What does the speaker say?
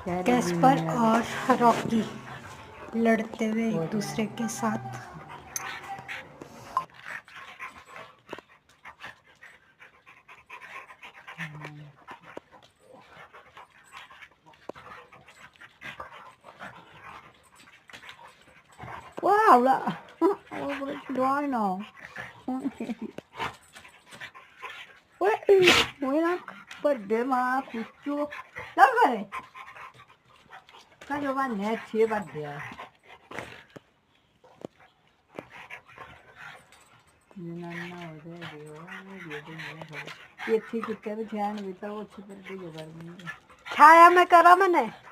Caspar और Rocky लड़ते हुए एक दूसरे के साथ। Wow, là đói nào. Ui nó bật mà kucu. Đâu vậy? Cái đồ ăn này chia bật đi. ये ठीक है ध्यान भी तो अच्छी तरह से जबर नहीं छाया में करा मैंने।